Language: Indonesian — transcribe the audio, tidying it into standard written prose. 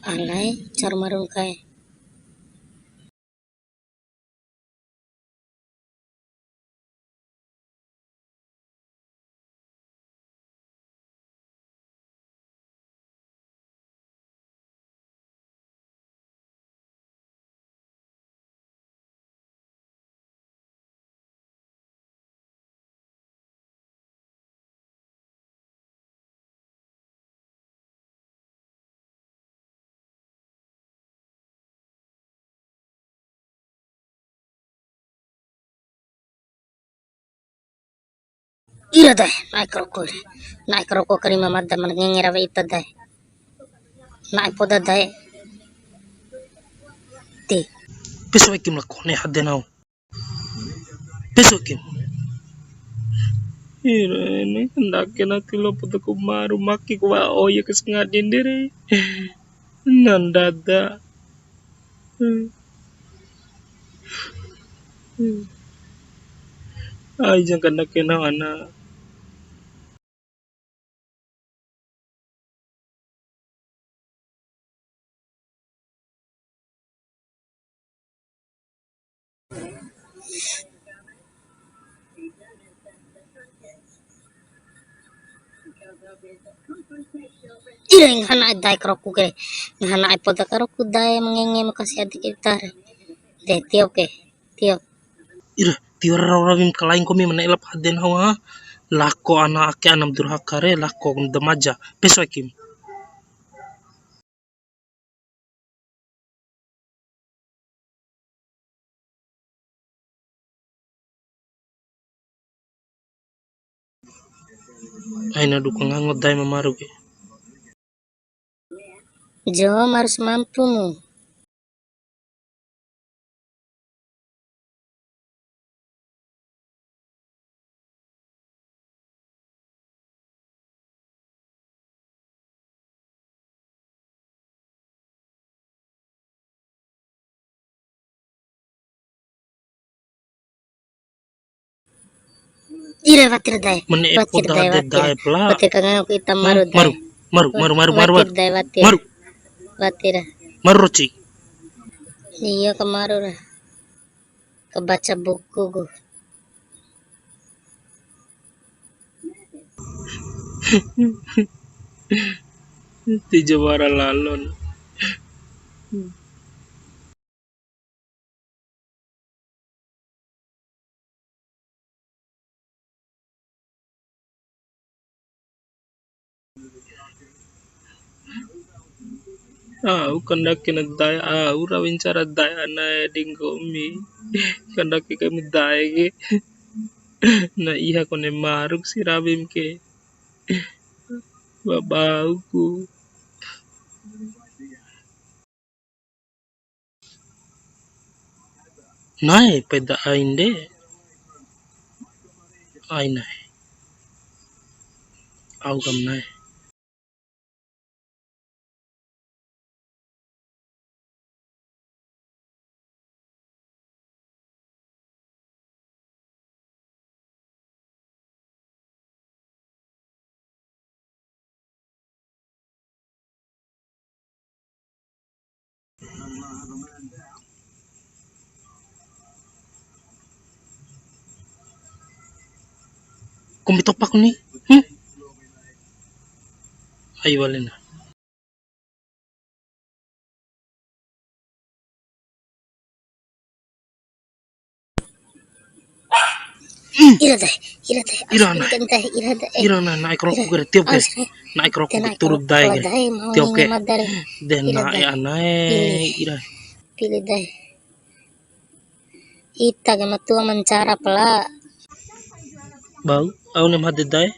Alay, char marun kai. Ira dai, naik rokok kari mamad da man ngengera ba ita dai. Naik poda dai. Ti. Peso kim la kone hadde now. Peso kim. Ira ini ndake na tilo poto kumaru maki kwa oye kesengadin diri. Nandada. Ay jangan ndake na ana. Ira yang hana dai kroku ke. Hana ai poda kroku dai mengenge makasih adik kita. Deh tio ke. Tio. Ira tiora rawim kalain komi mana elap hadde now ha. Lako anak ake anam durhakare lako demaja. Peso kim. Aina dukang angot dai mamaru ke. Jawab harus mampumu. Ira watir dai. Mene Watir poda dai hadde watir. dai pula. Watir kagak kita maru dai. Maru. Watir dai watir. Maru. Watir. Maru roci. Iya kemaru lah. Kebaca buku gue. Ti jawara lalon. Kandaki na daya ura wincara daya na dinggomi. Kandaki kami daya ke. Na iha kone maruk si rabim ke. Babauku. Nai peda ainde. Ainai. Au kam nai. Kumitopak ni. Ay wala na. Ira dai. Ira na naik rokok ke tiap ke. Naik rokok turut dai ke. Tiap ke. Dan naik anai ira. Pilih dai. Ita gama tua mencara pela. Bau, au nem hadde dai.